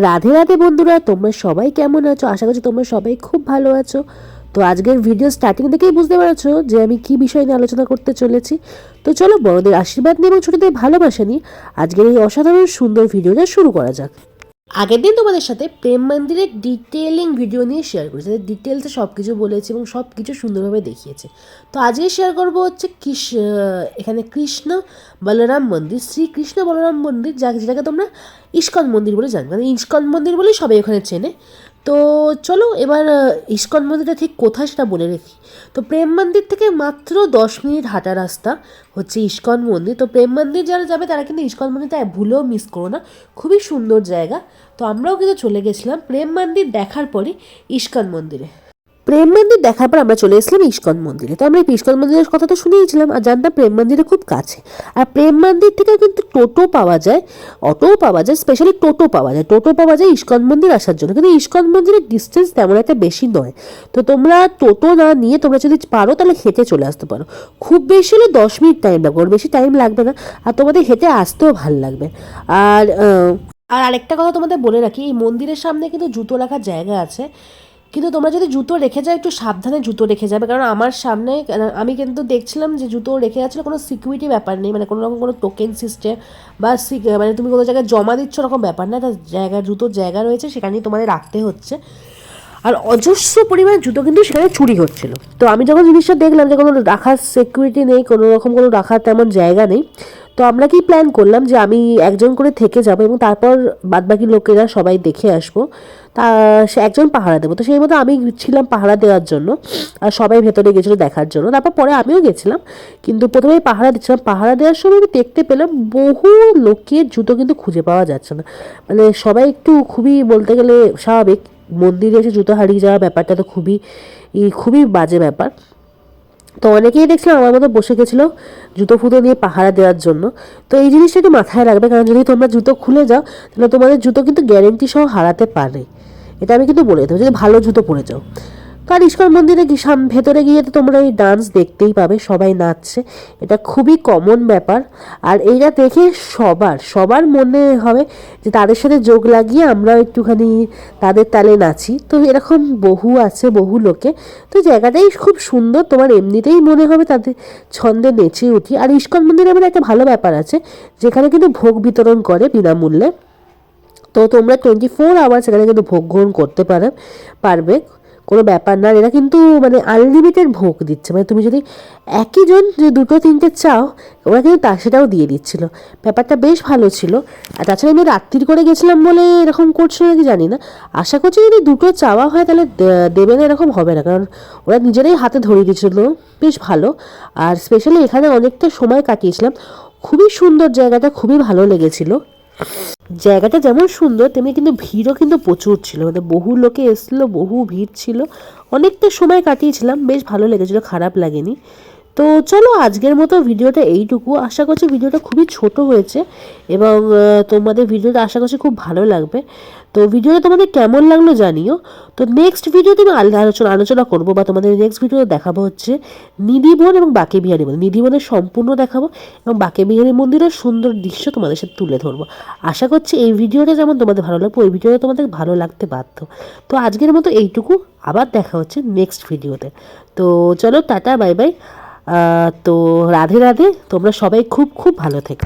রাধে রাধে বন্ধুরা, তোমরা সবাই কেমন আছো? আশা করছি তোমরা সবাই খুব ভালো আছো। তো আজকের ভিডিও স্টার্টিং থেকেই বুঝতে পারছো যে আমি কি বিষয় নিয়ে আলোচনা করতে চলেছি। তো চলো বড়দের আশীর্বাদ নিয়ে এবং ছোটদের ভালোবাসা নিয়ে আজকের এই অসাধারণ সুন্দর ভিডিওটা শুরু করা যাক। আগের দিন তোমাদের সাথে প্রেম মন্দিরের ডিটেলিং ভিডিও নিয়ে শেয়ার করেছি, ডিটেলসে সব কিছু বলেছি এবং সব কিছু সুন্দরভাবে দেখিয়েছে। তো আজকে শেয়ার করবো হচ্ছে এখানে কৃষ্ণ বলরাম মন্দির, শ্রীকৃষ্ণ বলরাম মন্দির, যেটাকে তোমরা ইস্কন মন্দির বলে জানো, মানে ইস্কন মন্দির বলেই সবাই ওখানে চেনে। তো চলো এবার ইস্কন মন্দিরটা ঠিক কোথায় সেটা বলে রেখি। তো প্রেম মন্দির থেকে মাত্র 10 মিনিট হাঁটা রাস্তা হচ্ছে ইস্কন মন্দির। তো প্রেম মন্দির যারা যাবে তারা কিন্তু ইস্কন মন্দিরটা ভুলেও মিস করো না, খুবই সুন্দর জায়গা। তো আমরাও কিন্তু চলে গেছিলাম প্রেম মন্দির দেখার পরে ইস্কন মন্দিরে। প্রেম মন্দির দেখার পর আমরা চলে এসেছিলাম ইস্কন মন্দিরে। তো আমরা ইস্কন মন্দিরের কথা তো শুনেইছিলাম আর জানতাম প্রেম মন্দিরের খুব কাছে। আর প্রেম মন্দির থেকে কিন্তু টোটো পাওয়া যায়, অটোও পাওয়া যায়, স্পেশালি টোটো পাওয়া যায় ইস্কন মন্দির আসার জন্য। কিন্তু ইস্কন মন্দিরের ডিস্টেন্স তেমন একটা বেশি নয়। তো তোমরা টোটো না নিয়ে তোমরা যদি পারো তাহলে হেঁটে চলে আসতে পারো। খুব বেশি হলে 10 মিনিট টাইম লাগবে, ওর বেশি টাইম লাগবে না। আর তোমাদের হেঁটে আসতেও ভালো লাগবে। আর আরেকটা কথা তোমাদের বলে রাখি, এই মন্দিরের সামনে কিন্তু জুতো রাখার জায়গা আছে, কিন্তু তোমরা যদি জুতো রেখে যাও একটু সাবধানে জুতো রেখে যাবে। কারণ আমার সামনে আমি কিন্তু দেখছিলাম যে জুতো রেখে যাচ্ছিলো, কোনো সিকিউরিটি ব্যাপার নেই, মানে কোনো রকম কোনো টোকেন সিস্টেম বা মানে তুমি কোনো জায়গায় জমা দিচ্ছ ওরকম ব্যাপার না। তার জুতোর জায়গা রয়েছে, সেখানেই তোমাদের রাখতে হচ্ছে। আর অজস্র পরিমাণ জুতো কিন্তু সেখানে চুরি হচ্ছিল। তো আমি যখন জিনিসটা দেখলাম যে কোনো রাখার সিকিউরিটি নেই, কোনো রকম কোনো রাখার তেমন জায়গা নেই, তো আমরা কি প্ল্যান করলাম যে আমি একজন করে থেকে যাব এবং তারপর বাদবাকি লোকেরা সবাই দেখে আসবো। তা সে একজন পাহারা দেবো। তো সেই মতো আমি ছিলাম পাহারা দেওয়ার জন্য, আর সবাই ভেতরে গেছিলো দেখার জন্য। তারপর পরে আমিও গেছিলাম, কিন্তু প্রথমেই পাহারা দিচ্ছিলাম। পাহারা দেওয়ার সময় আমি দেখতে পেলাম বহু লোকের জুতো কিন্তু খুঁজে পাওয়া যাচ্ছে না। মানে সবাই একটু খুবই বলতে গেলে স্বাভাবিক, মন্দিরে এসে জুতো হারিয়ে যাওয়া ব্যাপারটা তো খুবই খুবই বাজে ব্যাপার। তো অনেকেই দেখছিলাম আমার মতো বসে গেছিলো জুতো ফুতো নিয়ে পাহারা দেওয়ার জন্য। তো এই জিনিসটা একটু মাথায় রাখবে, কারণ যদি তোমরা জুতো খুলে যাও তাহলে তোমাদের জুতো কিন্তু গ্যারেন্টি সহ হারাতে পারে। এটা আমি কিন্তু বলে দেবো, যদি ভালো জুতো পরে যাও। তো আর ইস্কন মন্দিরে ভেতরে গিয়ে তো তোমরা এই ডান্স দেখতেই পাবে, সবাই নাচছে, এটা খুবই কমন ব্যাপার। আর এইটা দেখে সবার মনে হবে যে তাদের সাথে যোগ লাগিয়ে আমরাও একটুখানি তাদের তালে নাচি। তো এরকম বহু লোকে। তো জায়গাটাই খুব সুন্দর, তোমার এমনিতেই মনে হবে তাদের ছন্দে নেচে উঠি। আর ইস্কন মন্দিরে আমার একটা ভালো ব্যাপার আছে, যেখানে কিন্তু ভোগ বিতরণ করে বিনামূল্যে। তো তোমরা 24 আওয়ার্স এখানে কিন্তু ভোগ গ্রহণ করতে পারবে, কোনো ব্যাপার না। এরা কিন্তু মানে আনলিমিটেড ভোগ দিচ্ছে, মানে তুমি যদি একই জন যে 2-3টে চাও ওরা কিন্তু সেটাও দিয়ে দিচ্ছিলো। ব্যাপারটা বেশ ভালো ছিল। আর তাছাড়া আমি রাত্রির করে গেছিলাম বলে এরকম করছো নাকি জানি না। আশা করছি যদি 2টো চাওয়া হয় তাহলে দেবে না, এরকম হবে না, কারণ ওরা নিজেরাই হাতে ধরিয়ে দিচ্ছিল, বেশ ভালো। আর স্পেশালি এখানে অনেকটা সময় কাটিয়েছিলাম, খুবই সুন্দর জায়গাটা, খুবই ভালো লেগেছিলো। জায়গাটা যেমন সুন্দর তেমনি কিন্তু ভিড়ও কিন্তু প্রচুর ছিল, মানে বহু লোকে এসেছিলো, বহু ভিড় ছিল, অনেকটা সময় কাটিয়েছিলাম, বেশ ভালো লেগেছিলো, খারাপ লাগেনি। তো চলো আজকের মতো ভিডিওটা এইটুকু। আশা করছি ভিডিওটা খুবই ছোট হয়েছে এবং তোমাদের ভিডিওটা আশা করছি খুব ভালো লাগবে। তো ভিডিওটা তোমাদের কেমন লাগলো জানিও। তো নেক্সট ভিডিওতে আমি আলোচনা করবো বা তোমাদের নেক্সট ভিডিওতে দেখাবো হচ্ছে নিধিবন এবং বাঁকেবিহারী মন্দির। নিধিবনের সম্পূর্ণ দেখাবো এবং বাঁকেবিহারী মন্দিরের সুন্দর দৃশ্য তোমাদের সাথে তুলে ধরবো। আশা করছি এই ভিডিওটা যেমন তোমাদের ভালো লাগবে, ওই ভিডিওটা তোমাদের ভালো লাগতে বাধ্য। তো আজকের মতো এইটুকু, আবার দেখা হচ্ছে নেক্সট ভিডিওতে। তো চলো টাটা, বাই বাই। তো রাধে রাধে, তোমরা সবাই খুব খুব ভালো থেকো।